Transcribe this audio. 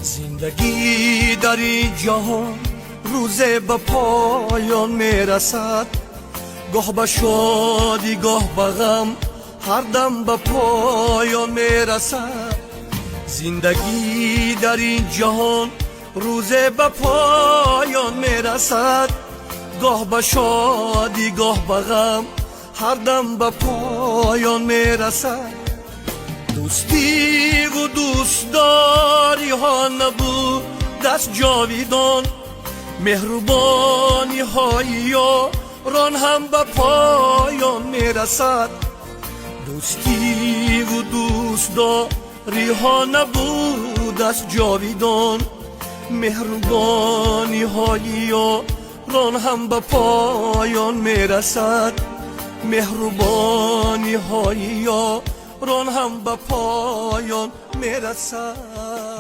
زندگی در این جهان روز به پایان میرسد، گاه به شادی گاه به غم، هر دم به پایان میرسد. زندگی در این جهان روز به پایان میرسد، گاه به شادی گاه به غم، هر دم به پایان میرسد. دوستی و دوستداری ها نبود دست جاویدان، مهربانی های یاران هم به پایان میرسد. دوستی و دوستداری ها نبود دست جاویدان، مهربانی های یاران هم به پایان میرسد. مهربانی های یاران هم به پایان میرسد.